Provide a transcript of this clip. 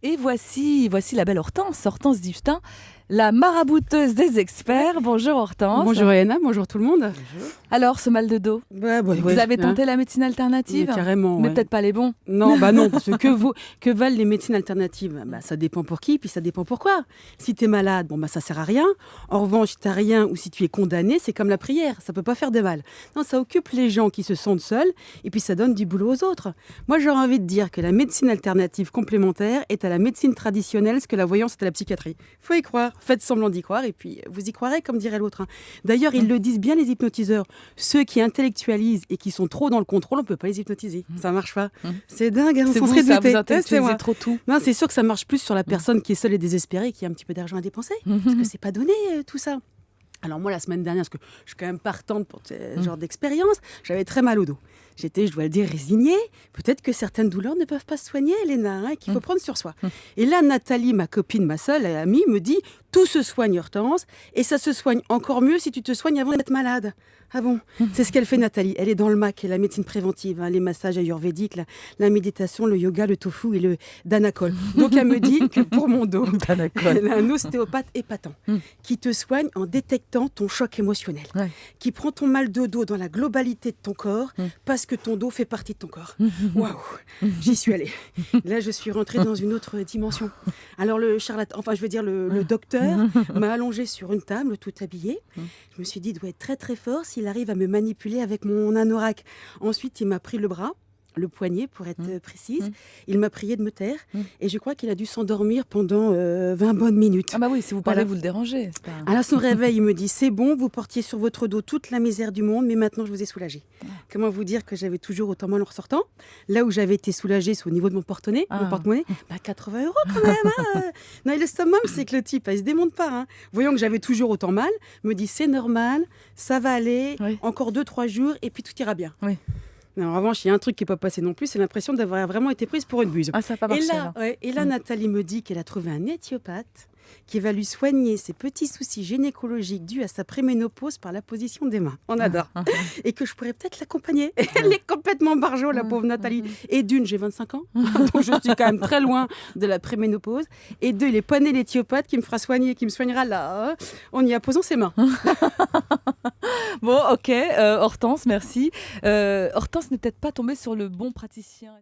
Et voici la belle Hortense Duftin, la marabouteuse des experts. Bonjour Hortense. Bonjour Anna, bonjour tout le monde. Bonjour. Alors, ce mal de dos, vous avez tenté la médecine alternative? Mais carrément, mais peut-être pas les bons. Non, non, parce que valent les médecines alternatives? Ça dépend pour qui, puis ça dépend pourquoi. Si tu es malade, ça sert à rien. En revanche, si tu n'as rien ou si tu es condamné, c'est comme la prière, ça peut pas faire de mal. Non, ça occupe les gens qui se sentent seuls et puis ça donne du boulot aux autres. Moi, j'aurais envie de dire que la médecine alternative complémentaire est à la médecine traditionnelle ce que la voyance est à la psychiatrie. Faut y croire, faites semblant d'y croire et puis vous y croirez comme dirait l'autre. D'ailleurs, ils le disent bien les hypnotiseurs. Ceux qui intellectualisent et qui sont trop dans le contrôle, on peut pas les hypnotiser. Ça marche pas. C'est dingue, on s'en serait douté. Vous intellectualisez trop tout. Non, c'est sûr que ça marche plus sur la personne qui est seule et désespérée, qui a un petit peu d'argent à dépenser. Parce que c'est pas donné tout ça. Alors moi, la semaine dernière, parce que je suis quand même partante pour ce genre d'expérience, j'avais très mal au dos. J'étais, je dois le dire, résignée. Peut-être que certaines douleurs ne peuvent pas se soigner, Léna, qu'il faut prendre sur soi. Et là, Nathalie, ma copine, ma seule amie, me dit « Tout se soigne, Hortense, et ça se soigne encore mieux si tu te soignes avant d'être malade. » Ah bon? C'est ce qu'elle fait, Nathalie. Elle est dans le MAC, la médecine préventive, les massages ayurvédiques, la méditation, le yoga, le tofu et le danakol. Donc elle me dit que pour mon dos, elle a un ostéopathe épatant qui te soigne en détectant ton choc émotionnel, qui prend ton mal de dos dans la globalité de ton corps parce que ton dos fait partie de ton corps. Waouh, j'y suis allée. Là, je suis rentrée dans une autre dimension. Alors le charlatan, le docteur m'a allongée sur une table, tout habillée. Je me suis dit, il doit être très très fort s'il arrive à me manipuler avec mon anorak. Ensuite, il m'a pris le bras, le poignet pour être précise. Il m'a prié de me taire et je crois qu'il a dû s'endormir pendant 20 bonnes minutes. Ah bah oui, si vous parlez, vous le dérangez. À son réveil, il me dit, c'est bon, vous portiez sur votre dos toute la misère du monde, mais maintenant je vous ai soulagé. Comment vous dire que j'avais toujours autant mal en ressortant? Là où j'avais été soulagée, c'est au niveau de mon porte-monnaie. 80 € quand même. Non, et le summum, c'est que le type, il se démonte pas. Voyant que j'avais toujours autant mal, me dit, c'est normal, ça va aller, encore 2-3 jours, et puis tout ira bien. Oui. Mais en revanche, il y a un truc qui n'est pas passé non plus, c'est l'impression d'avoir vraiment été prise pour une buse. Ah, ça n'a pas marché, et là, Nathalie me dit qu'elle a trouvé un éthiopathe qui va lui soigner ses petits soucis gynécologiques dus à sa préménopause par la position des mains. On adore. Et que je pourrais peut-être l'accompagner. Elle est complètement barjot, la pauvre Nathalie. Et d'une, j'ai 25 ans, donc je suis quand même très loin de la préménopause. Et deux, il est pas né l'éthiopathe qui me fera soigner, qui me soignera là, en y apposant ses mains. Bon, ok, Hortense, merci. Hortense n'est peut-être pas tombée sur le bon praticien.